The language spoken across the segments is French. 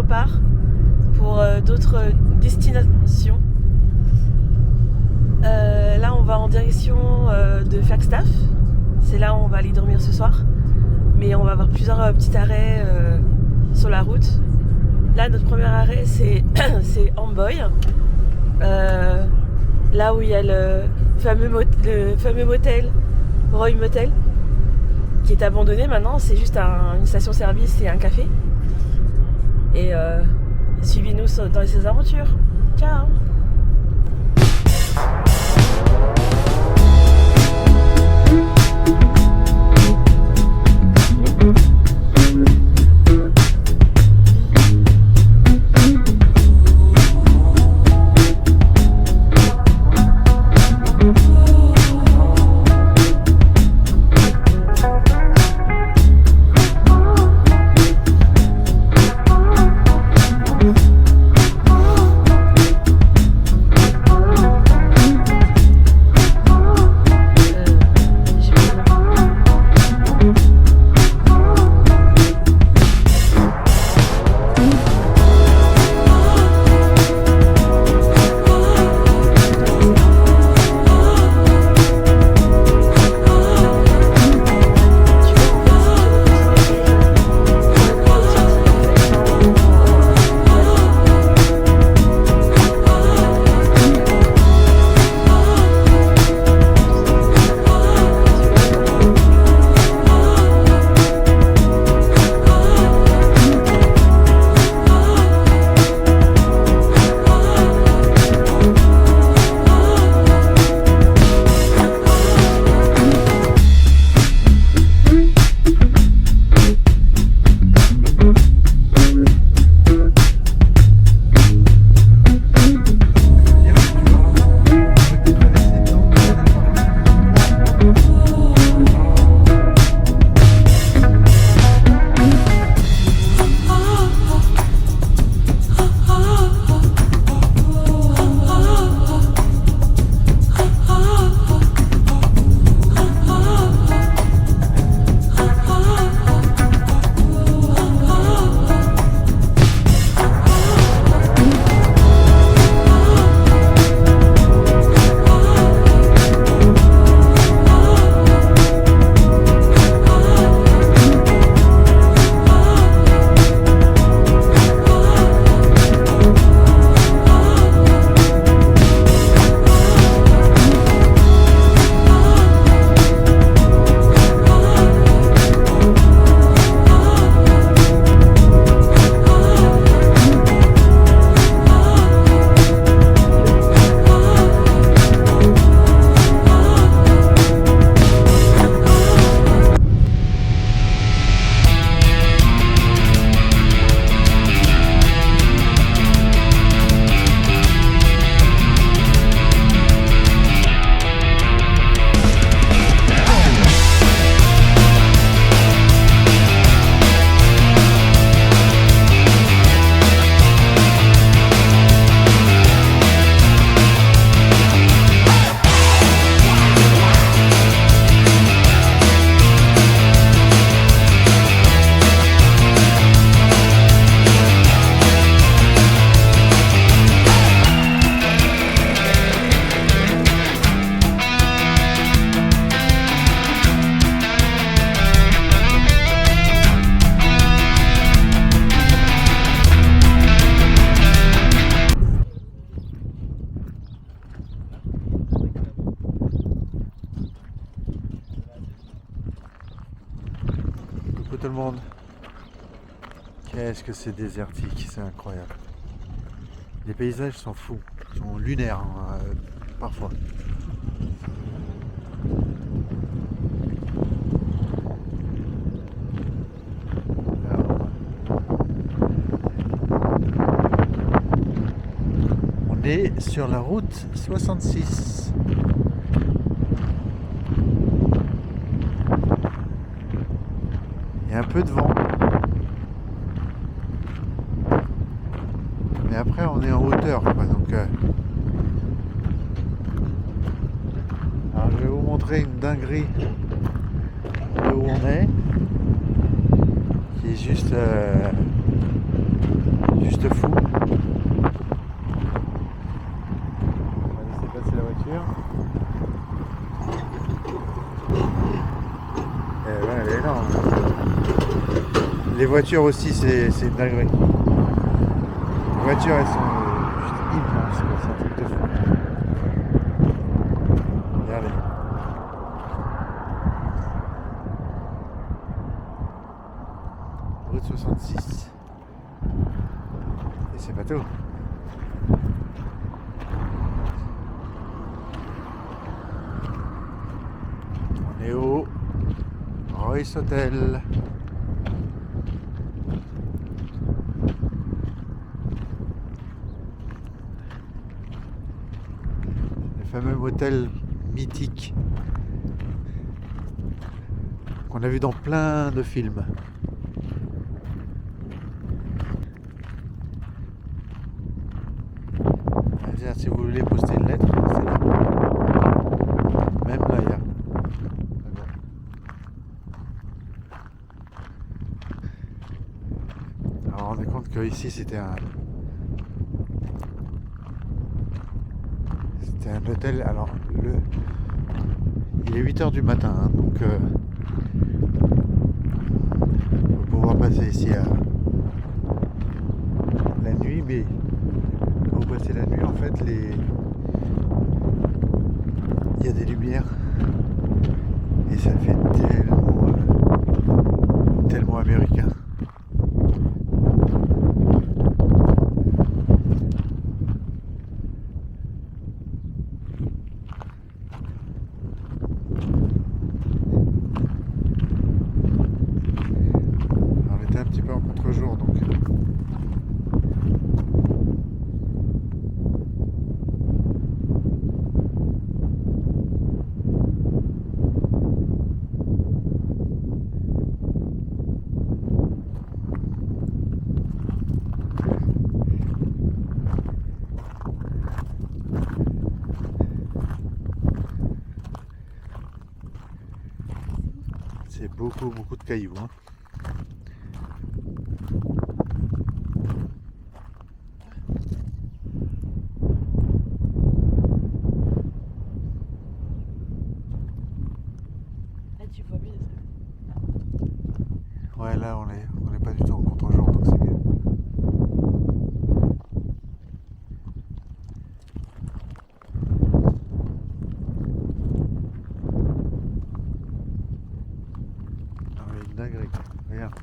repart pour d'autres destinations. Là on va en direction de Flagstaff, c'est là où on va aller dormir ce soir, mais on va avoir plusieurs petits arrêts sur la route. Là notre premier arrêt c'est Amboy, là où il y a le fameux motel, Roy Motel, qui est abandonné maintenant, c'est juste une station-service et un café. Et suivez-nous dans ces aventures. Ciao! Tout le monde. Qu'est-ce que c'est désertique, c'est incroyable. Les paysages sont fous, ils sont lunaires parfois. Alors, on est sur la route 66. Il y a un peu de vent. Mais après on est en hauteur quoi, donc alors je vais vous montrer une dinguerie de où on est, qui est juste voitures aussi, c'est une dinguerie. Les voitures, elles sont juste immenses, quoi. C'est un truc de fou. Regardez. Route 66. Et c'est pas tout. On est au Royce Hotel. Le fameux motel mythique qu'on a vu dans plein de films. C'est-à-dire, si vous voulez poster une lettre, c'est là. Même là, il y a. Alors, on est compte que ici, c'était un hôtel. Alors, il est 8h du matin, hein, donc on va pouvoir passer ici la nuit, mais quand vous passez la nuit, en fait, il y a des lumières et ça fait tellement américain. On était un petit peu en contre-jour, donc c'est beaucoup de cailloux, hein. Ah, tu vois bien ça. Ouais, là on est pas du tout en contre-jour, donc c'est mieux. Ah mais une dinguerie, quoi. Regarde.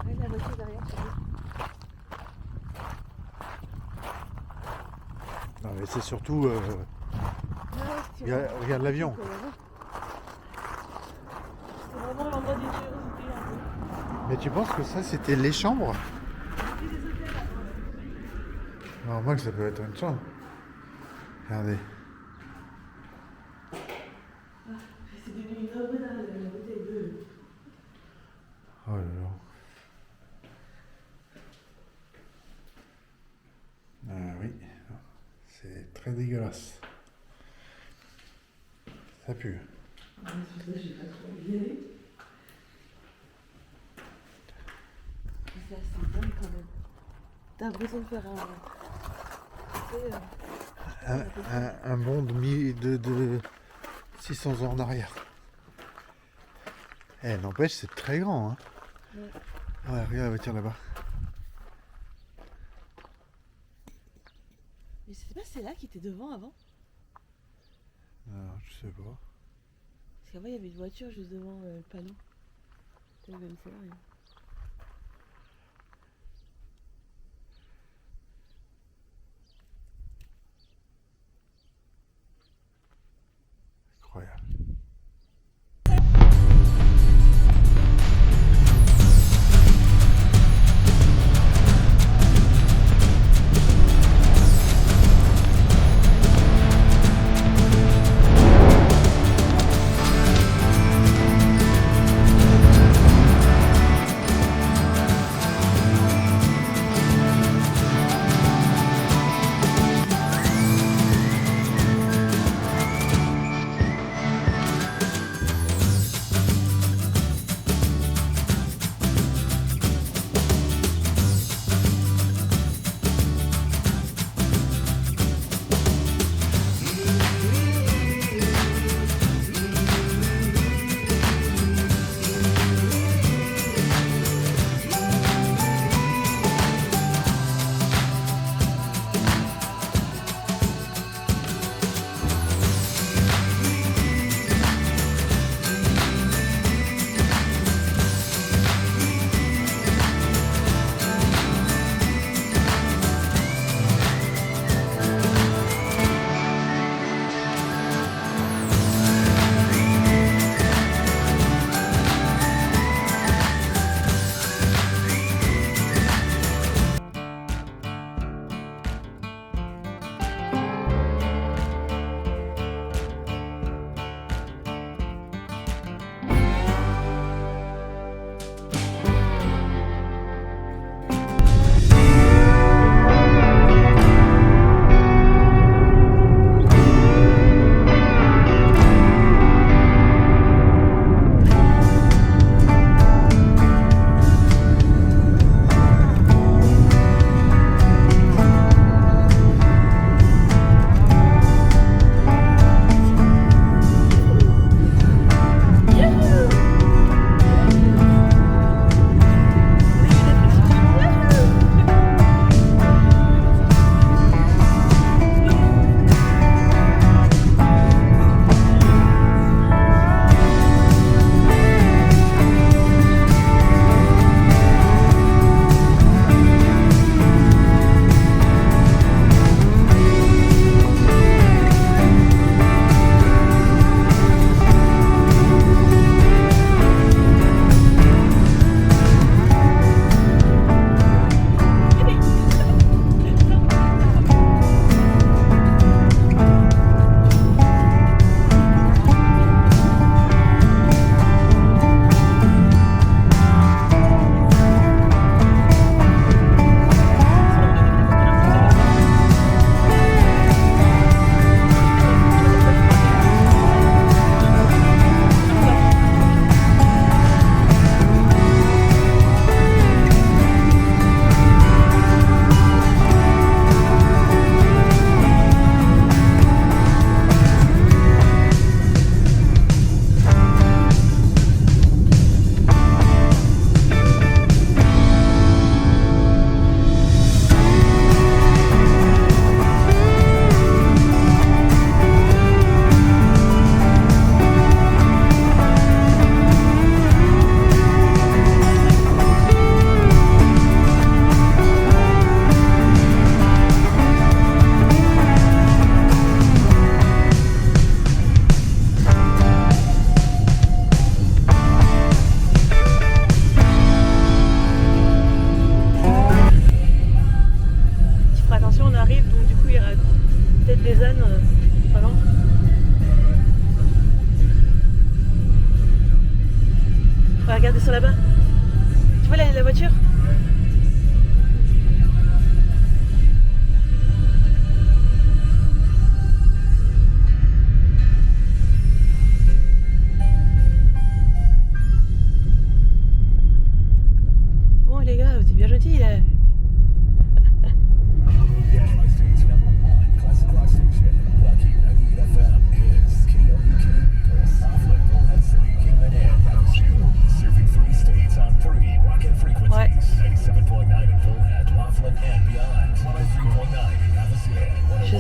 Ouais, la voiture derrière, tu vois. Non mais c'est surtout regarde l'avion. C'est vraiment l'endroit des curiosités un peu. Mais tu penses que ça c'était les chambres? C'est des hôtels là. Normal que ça peut être une chambre. Regardez. C'est devenu une œuvre d'art, la bouteille de. Oh là là. Ah oui, c'est très dégueulasse. Ça pue. Ah, c'est ça, j'ai pas trop envie d'y aller. C'est assez dingue quand même. T'as l'impression de faire Un bond de 600 ans en arrière. Eh, n'empêche, c'est très grand, hein. Ouais. Ouais, regarde la voiture là-bas. Mais je sais pas, c'est là qui était devant avant. Non, je sais pas. Parce qu'avant il y avait une voiture juste devant le panneau. Peut-être même c'est là. Rien. Incroyable.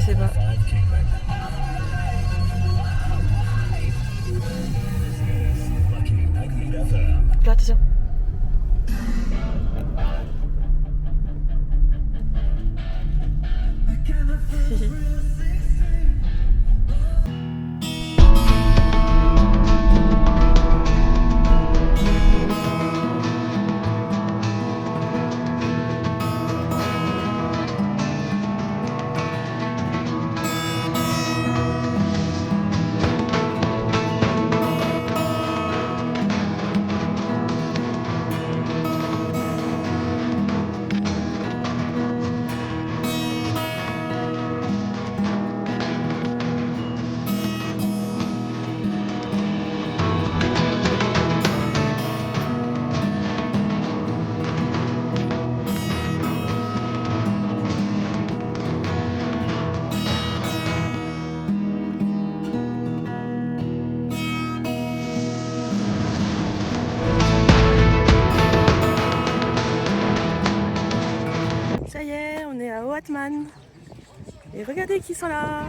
sais pas. Fais attention. Ça y est, on est à Oatman. Et regardez qui sont là.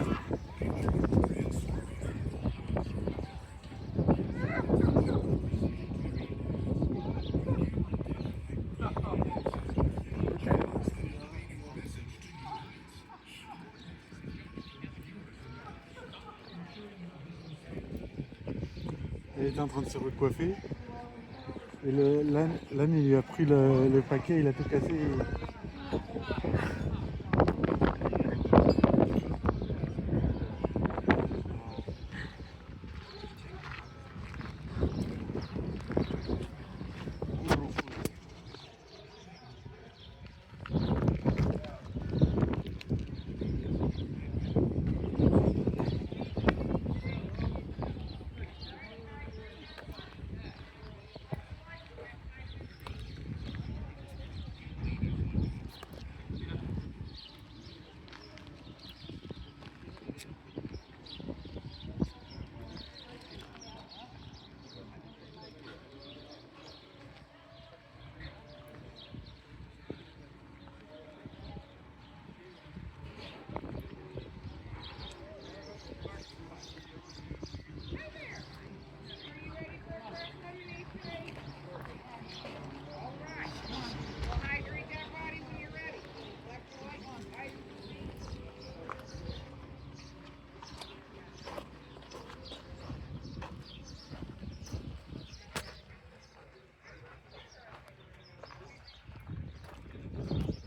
Elle était en train de se recoiffer. Et l'âne, il lui a pris le paquet, il a tout cassé.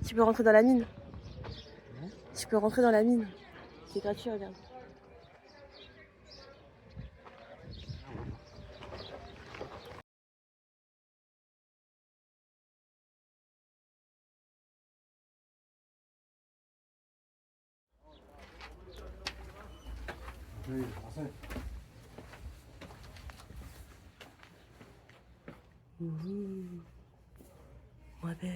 Tu peux rentrer dans la mine. Tu peux rentrer dans la mine. C'est gratuit, regarde. Oui, français. Ma belle.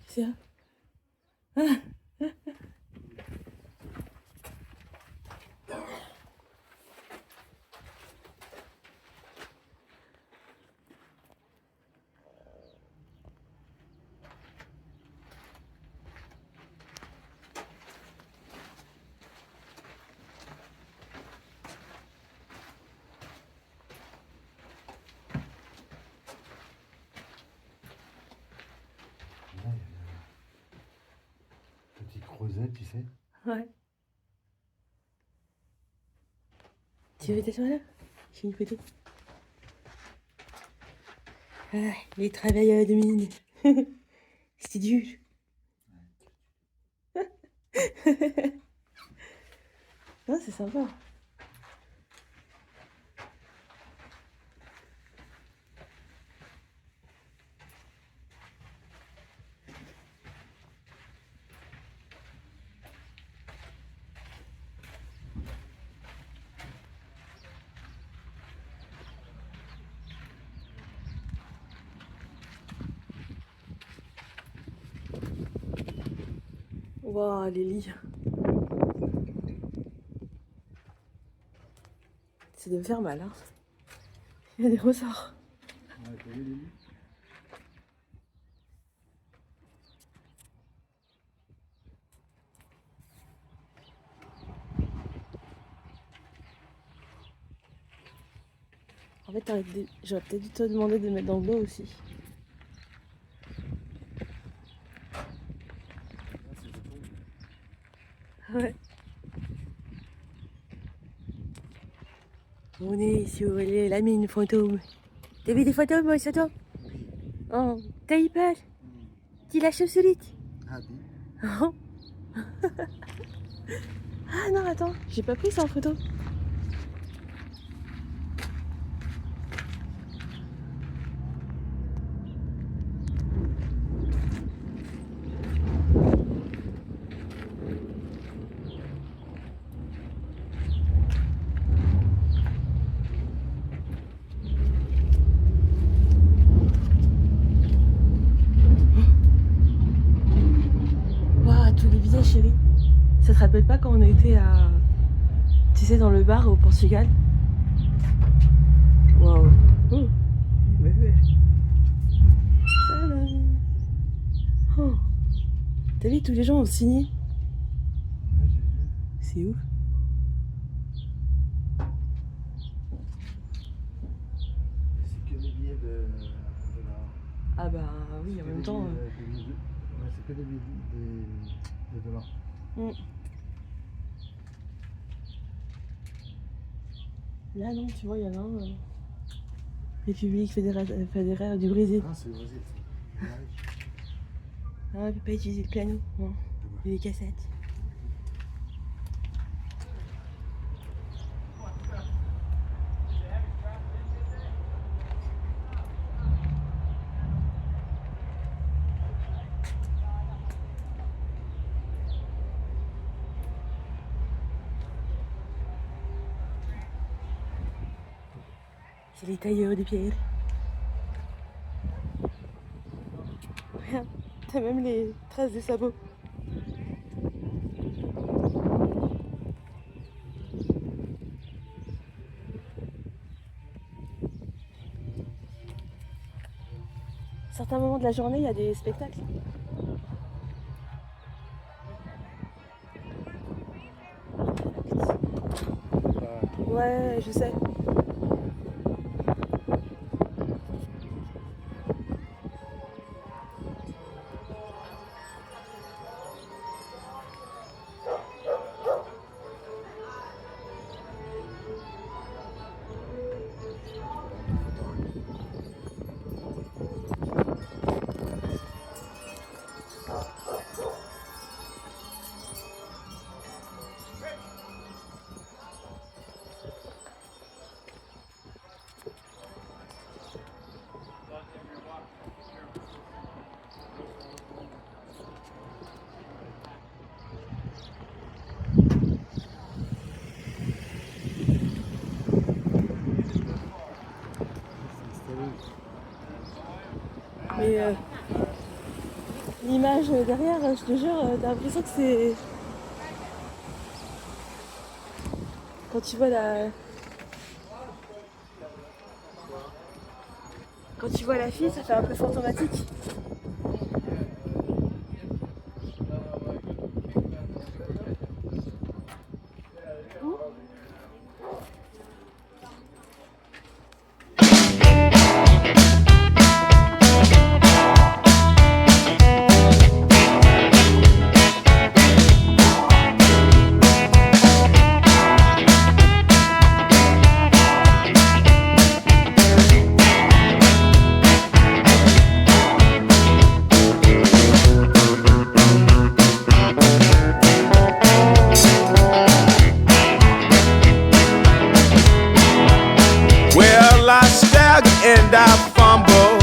C'est ça. Petit creuset, tu sais. Ouais. Tu veux t'asseoir là? J'ai une photo. Ah, les travailleurs de mine. C'est dur. Non, c'est sympa. Waouh, les lits. C'est de me faire mal, hein. Il y a des ressorts. Ouais, t'as vu les lits ? En fait, j'aurais peut-être dû te demander de mettre dans le dos aussi. Ouais. On est sur la mine fantôme. T'as vu des fantômes, moi, ça toi ? Oh, t'as eu peur ? Tu la chauve-sourite ? Ah oui. Oh. Ah non, attends, j'ai pas pris ça en photo. Waouh, tous les visages, chérie. Ça te rappelle pas quand on a été à... Tu sais, dans le bar au Portugal ? Waouh. Oh. Oh. T'as vu, tous les gens ont signé. Ouais, j'ai vu. C'est ouf. C'est que des billets de la... Ah bah oui, en même temps... Ouais, c'est que des billets de dollars. Là non, tu vois, il y en a un... République fédérale du Brésil. Ah, c'est le Brésil. Ah, on peut pas utiliser le piano, non. Et les cassettes. C'est les tailleurs de pierre. Regarde, t'as même les traces des sabots. À certains moments de la journée, il y a des spectacles. Ouais, je sais. Mais l'image derrière, je te jure, t'as l'impression que c'est... Quand tu vois la... Quand tu vois la fille, ça fait un peu fantomatique. And I fumble.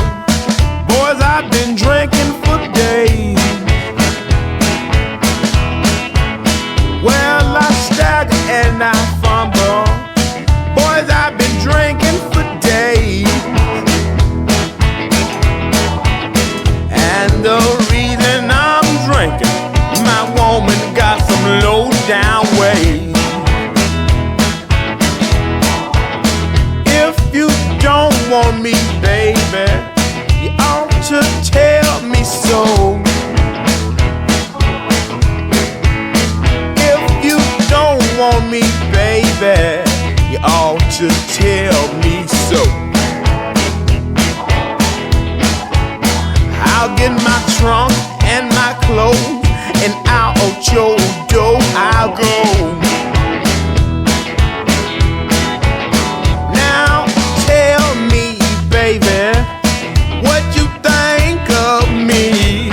Boys, I've been drinking for days. Well, I stagger and I fumble. Boys, I've been drinking for days. And the reason I'm drinking, my woman to tell me so. If you don't want me, baby, you ought to tell me so. I'll get my trunk and my clothes, and out your door I'll go. Now tell me, baby, what you think of me.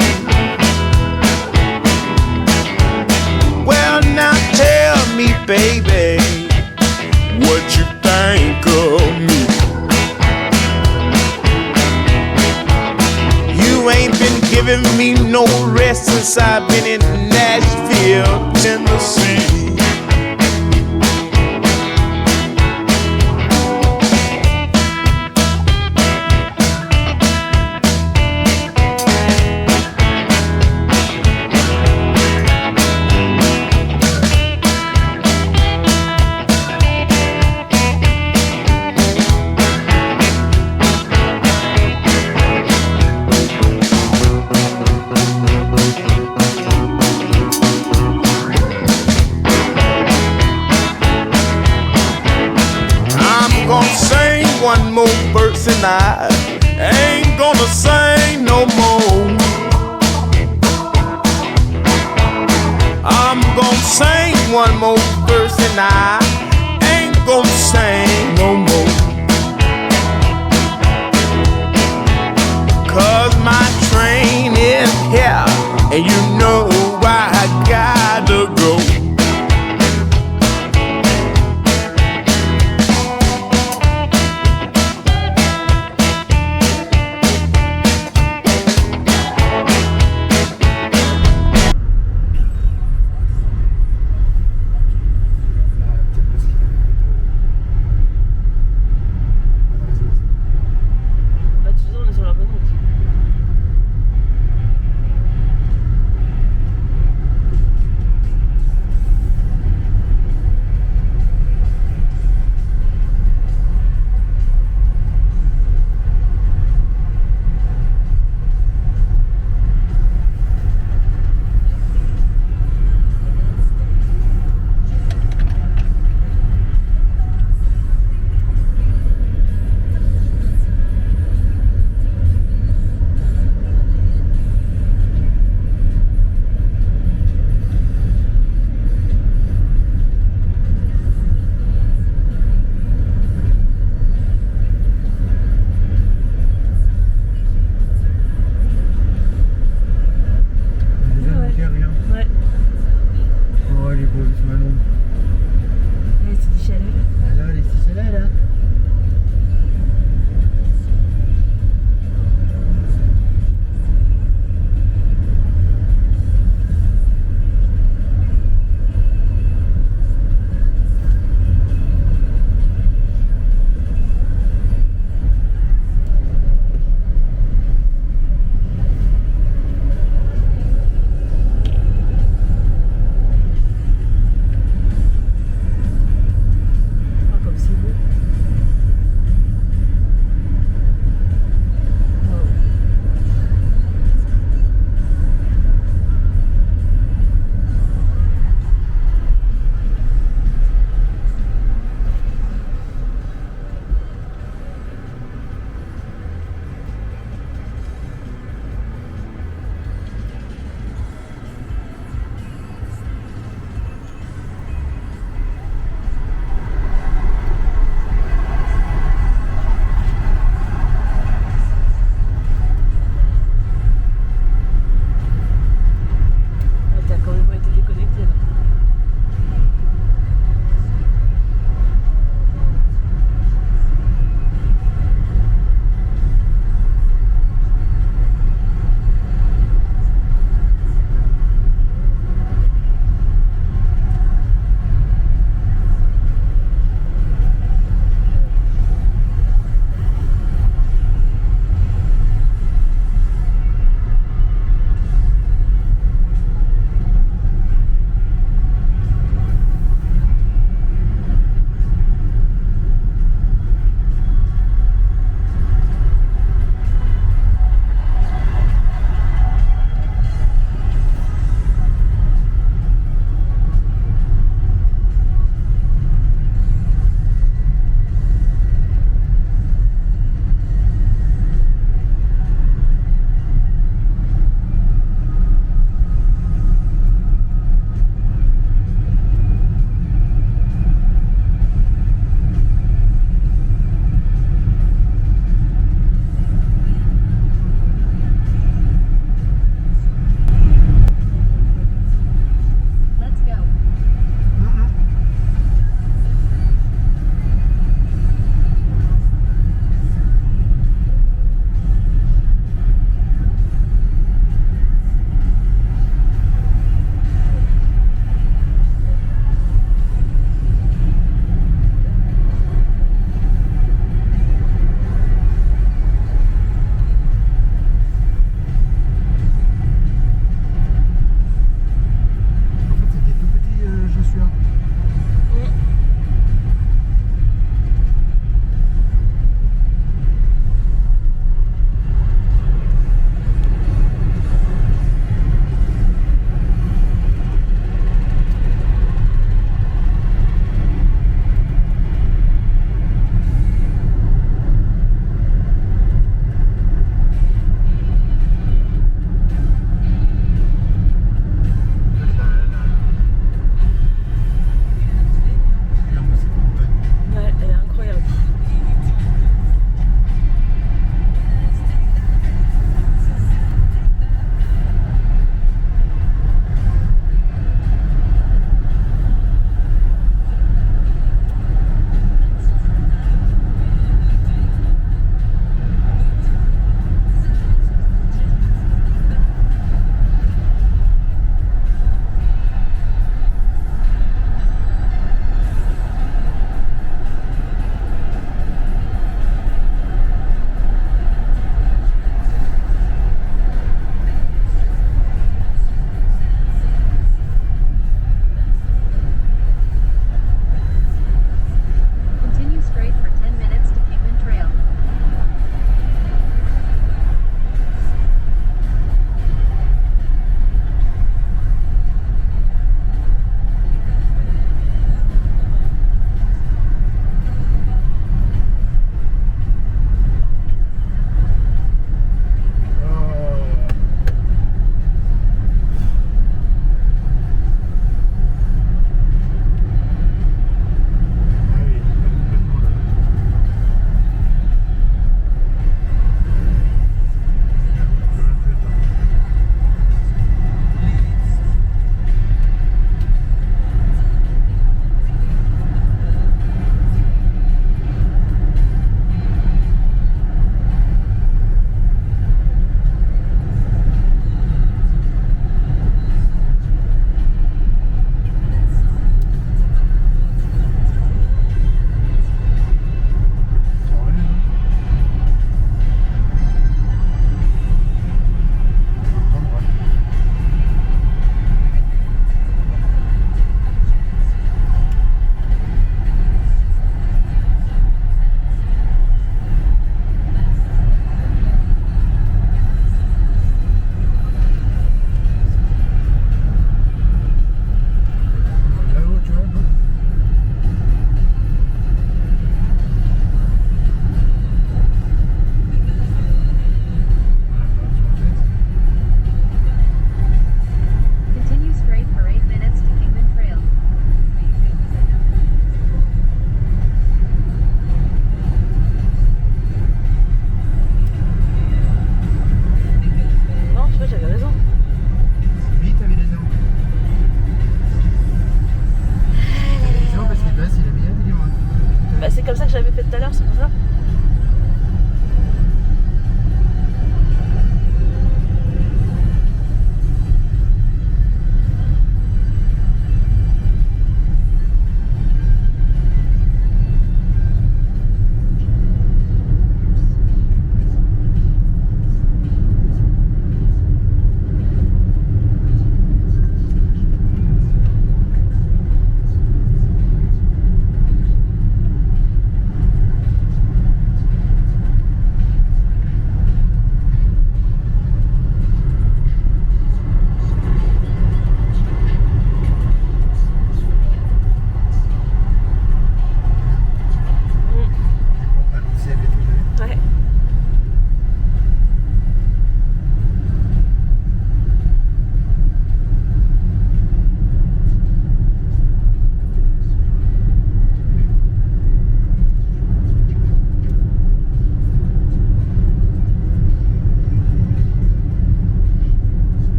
Well, now tell me, baby, what you think of me. You ain't been giving me no rest since I've been in Nashville, Tennessee. One more verse and I ain't gonna sing no more. I'm gonna sing one more verse and I ain't gonna sing no more. 'Cause my train is here and you know I gotta go.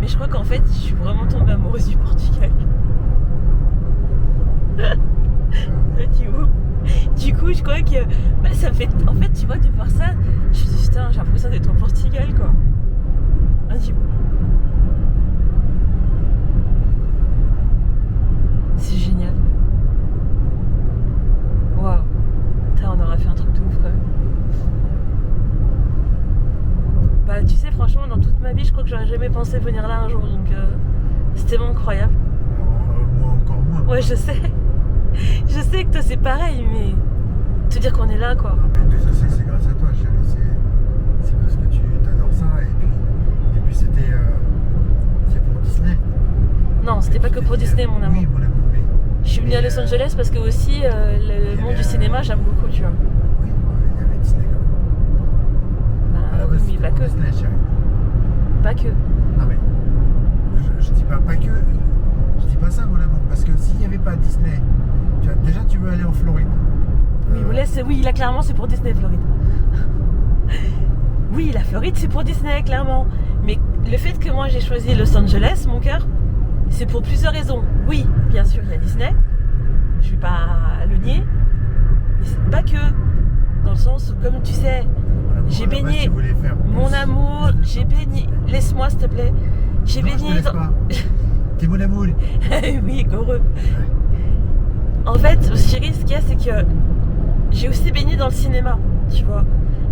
Mais je crois qu'en fait, je suis vraiment tombée amoureuse du Portugal. Du coup, je crois que ça me fait... En fait, tu vois, de voir ça, je me dis, putain, j'ai l'impression d'être au Portugal, quoi. C'est génial. Waouh. On aura fait un truc de ouf, quand même. Bah, tu sais, franchement, dans toute ma vie, je crois que j'aurais jamais pensé venir là un jour, donc c'était vraiment incroyable. Moi, encore moins. Ouais, je sais. Je sais que toi, c'est pareil, mais te dire qu'on est là, quoi. Non, mais je sais, c'est grâce à toi, chérie. C'est parce que tu adores ça, et puis c'est pour Disney. Non, c'était pas que pour Disney, mon amour. Oui, mon amour, oui. Je suis venue à Los Angeles parce que aussi, le monde du cinéma, j'aime beaucoup, tu vois. Oui, il y avait Disney quand même. Bah, oui, mais pas que. Disney, chérie. Pas que. Non, mais je dis pas que. Je dis pas ça, mon amour, parce que s'il n'y avait pas Disney, déjà tu veux aller en Floride. Oui, là clairement c'est pour Disney, Floride. Oui, la Floride c'est pour Disney, clairement. Mais le fait que moi j'ai choisi Los Angeles, mon cœur, c'est pour plusieurs raisons. Oui, bien sûr, il y a Disney. Je vais pas le nier. Mais c'est pas que. Dans le sens où, comme tu sais, j'ai baigné. Mon amour, j'ai baigné. Laisse-moi, s'il te plaît. J'ai baigné dans. T'es mon amour. Oui, heureux. En fait, chérie, ce qu'il y a, c'est que j'ai aussi baigné dans le cinéma, tu vois.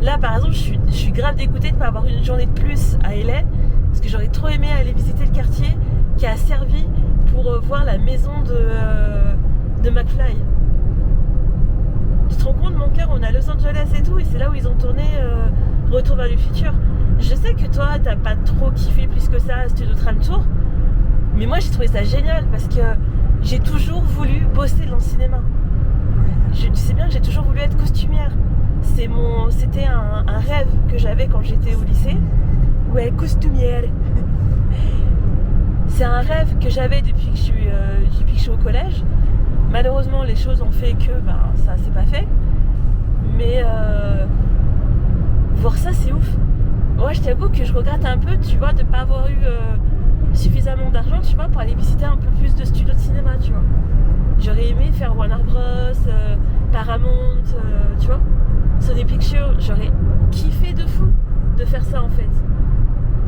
Là, par exemple, je suis grave dégoûtée de ne pas avoir une journée de plus à LA, parce que j'aurais trop aimé aller visiter le quartier qui a servi pour voir la maison de McFly. Tu te rends compte, mon cœur, tourné à Los Angeles et tout, et c'est là où ils ont tourné Retour vers le futur. Je sais que toi, t'as pas trop kiffé plus que ça Studio Tram Tour, mais moi j'ai trouvé ça génial parce que j'ai toujours voulu bosser dans le cinéma. Tu sais bien que j'ai toujours voulu être costumière. C'était un rêve que j'avais quand j'étais au lycée. Ouais, costumière. C'est un rêve que j'avais depuis que je suis au collège. Malheureusement, les choses ont fait que ça s'est pas fait. Mais voir ça, c'est ouf. Moi, je t'avoue que je regrette un peu, tu vois, de pas avoir eu suffisamment d'argent, tu vois, pour aller visiter un peu plus de studios de cinéma, tu vois. J'aurais aimé faire Warner Bros, Paramount, tu vois, Sony Pictures. J'aurais kiffé de fou de faire ça en fait.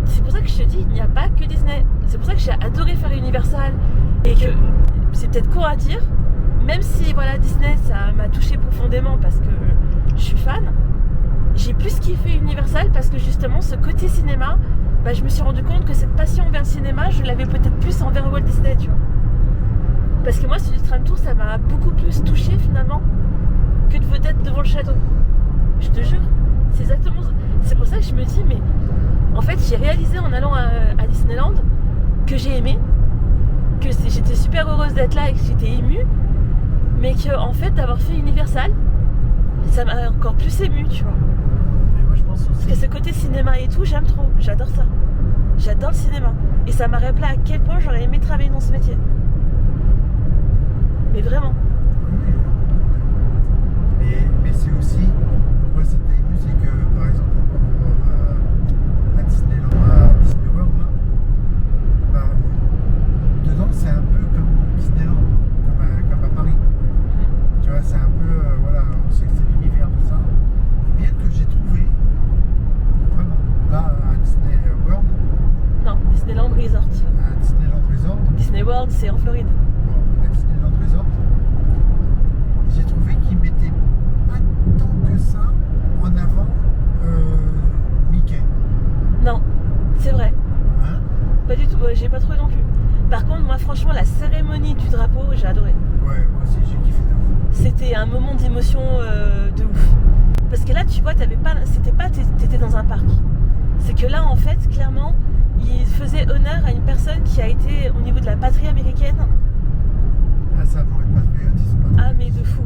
C'est pour ça que je te dis, il n'y a pas que Disney. C'est pour ça que j'ai adoré faire Universal et que c'est peut-être court à dire, même si voilà Disney ça m'a touché profondément parce que je suis fan. J'ai plus kiffé Universal parce que justement ce côté cinéma, je me suis rendu compte que cette passion envers le cinéma, je l'avais peut-être plus envers Walt Disney, tu vois. Parce que moi, Studio Tram Tour, ça m'a beaucoup plus touché finalement que de vedette devant le château. Je te jure, c'est exactement ça. C'est pour ça que je me dis, mais en fait, j'ai réalisé en allant à Disneyland que j'ai aimé, que j'étais super heureuse d'être là et que j'étais émue, mais que en fait, d'avoir fait Universal, ça m'a encore plus émue, tu vois. Mais moi je pense aussi. Parce que ce côté cinéma et tout, j'aime trop, j'adore ça. J'adore le cinéma. Et ça m'a rappelé à quel point j'aurais aimé travailler dans ce métier. Mais vraiment. Mais c'est aussi pourquoi ça t'a ému, c'est que par exemple à Disneyland, à Disney World, là, dedans c'est un peu comme Disneyland, comme à Paris. Tu vois, c'est un peu, voilà, on sait que c'est l'univers de ça. Bien que j'ai trouvé, vraiment, là à Disney World. Non, Disneyland Resort. À Disneyland Resort. Disney World, c'est en Floride. Bon, à Disneyland Resort, j'ai trouvé qu'ils mettaient pas tant que ça en avant Mickey. Non, c'est vrai. Hein? Pas du tout, j'ai pas trouvé non plus. Par contre, moi franchement, la cérémonie du drapeau, j'ai adoré. Ouais, moi aussi j'ai kiffé de ouf. C'était un moment d'émotion de ouf. Parce que là, tu vois, t'étais dans un parc. C'est que là, en fait, clairement, il faisait honneur à une personne qui a été au niveau de la patrie américaine. Ah, ça, pour être patriote, ils sont pas Ah, mais de fou.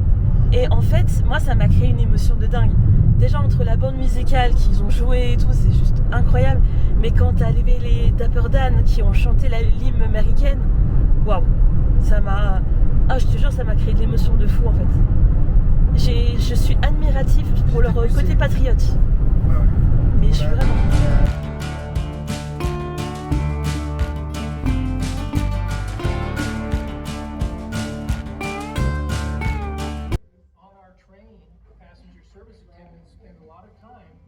Et en fait, moi, ça m'a créé une émotion de dingue. Déjà, entre la bande musicale qu'ils ont joué et tout, c'est juste incroyable. Mais quand t'as levé les Dapper Dan qui ont chanté l'hymne américaine, waouh, ça m'a... Ah, je te jure, ça m'a créé de l'émotion de fou, en fait. Je suis admiratif pour leur côté patriote. Ouais, ouais. Mais je suis vraiment...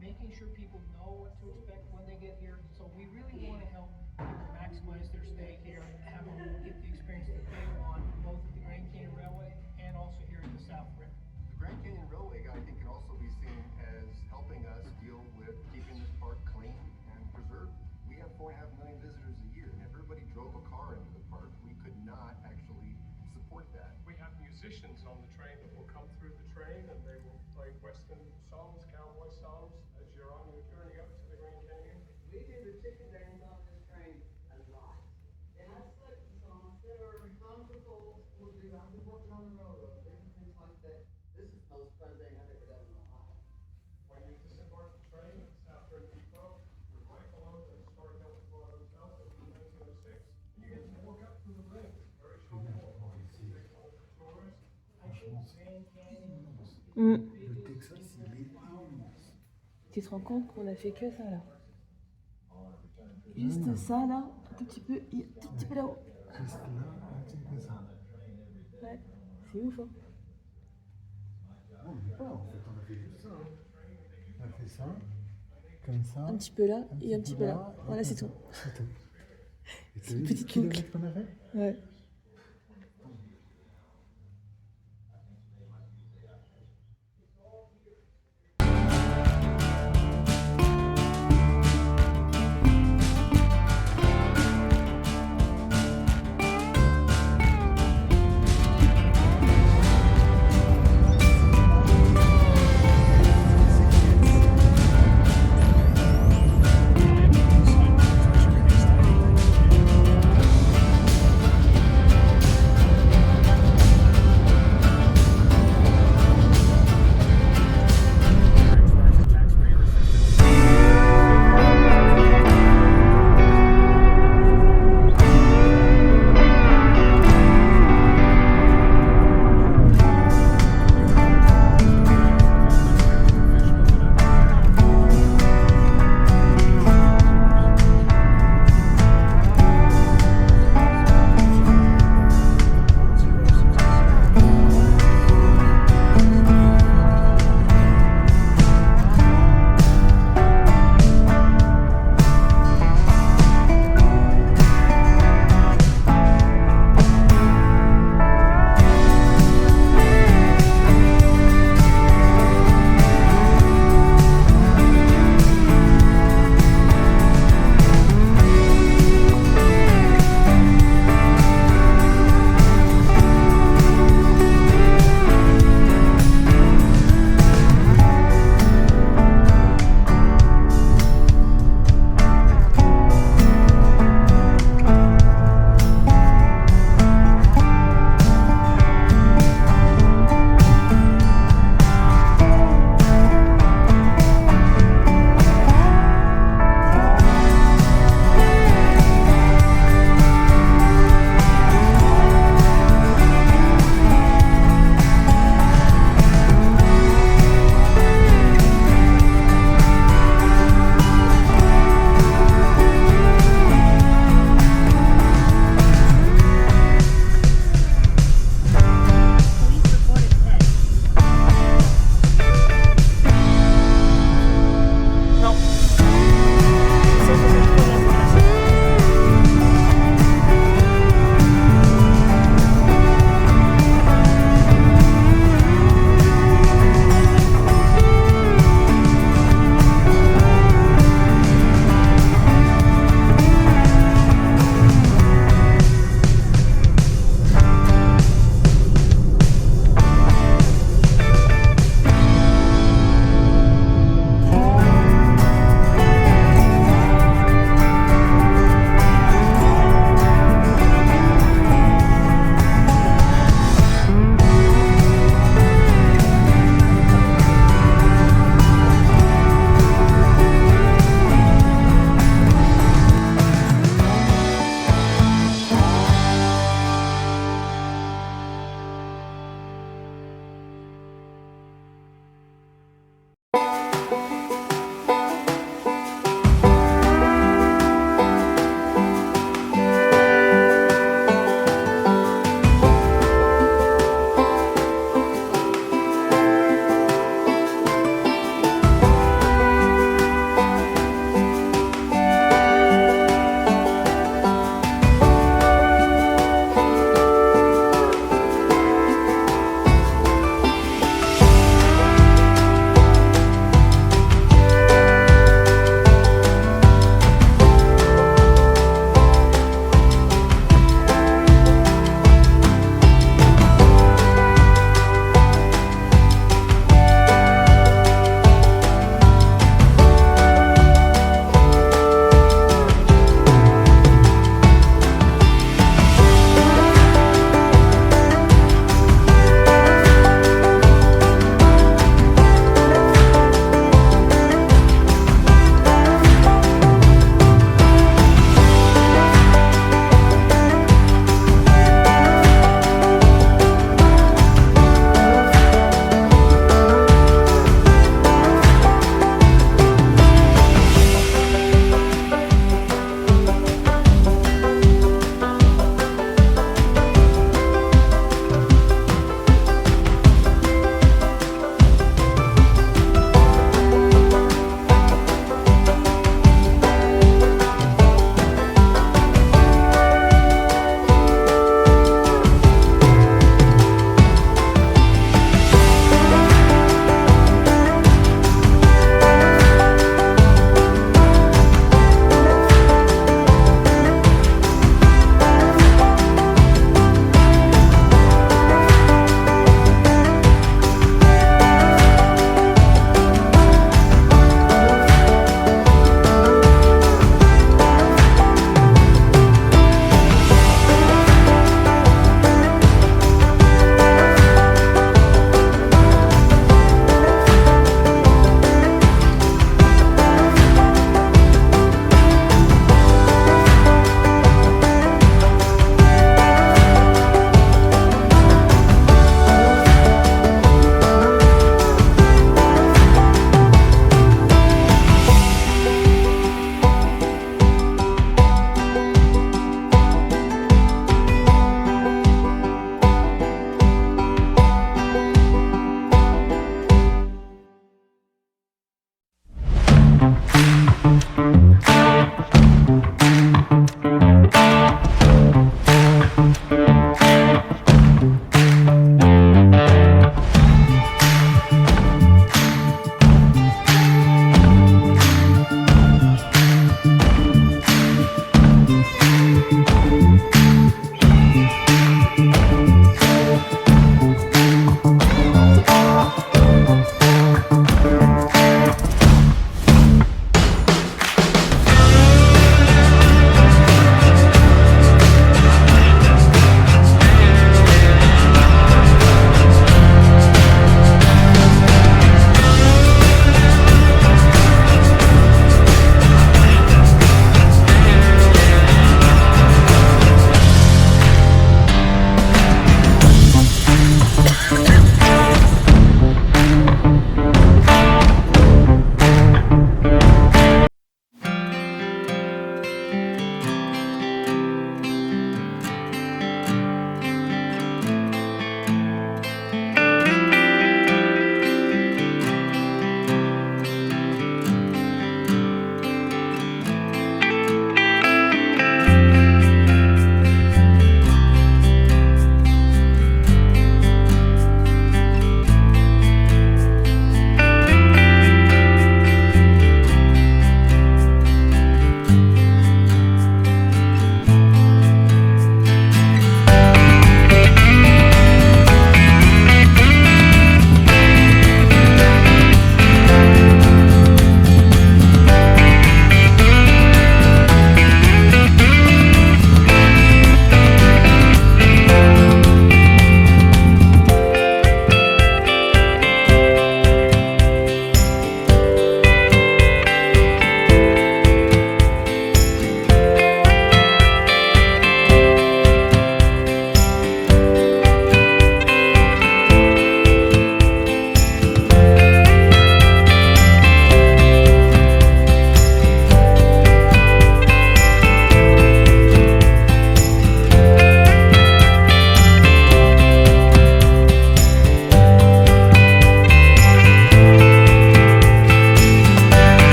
making sure people know what to expect when they get here. So we really want to help people maximize their stay here and have them get the experience that they want, both at the Grand Canyon Railway and also here at the South Rim. The Grand Canyon Railway, I think, can also be seen as helping us deal with keeping this park clean and preserved. We have 4.5 million visitors a year, and if everybody drove a car into the park, we could not actually support that. We have musicians on the train that will come through the train and they will play Western songs, cowboy songs, as you're on your journey up to the Grand Canyon. We do the chicken dance on this train a lot. And I certain songs that are responsible for the, I've been working on the railroad, different things like that. This is the most fun thing I've ever done in my life. When you disembark the train at South Rim Depot, you're right below the historic Elsinore Hotel that was 1906. You get to walk up through the ring. Very short walk. Tours. Grand Canyon. Le Texas, il est immense. Tu te rends compte qu'on a fait que ça, là? Juste ça, là, un tout petit peu là-haut. Juste là, un petit peu ça. Ouais, c'est ouf, hein. Non, mais pas, en fait, on a fait juste ça. Hein. On a fait ça, comme ça. Un petit peu là et un petit peu là. Voilà, c'est tout. C'est tout. Et C'est une t'as vu petite le boucle. kilomètre qu'on a fait? Ouais.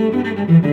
Thank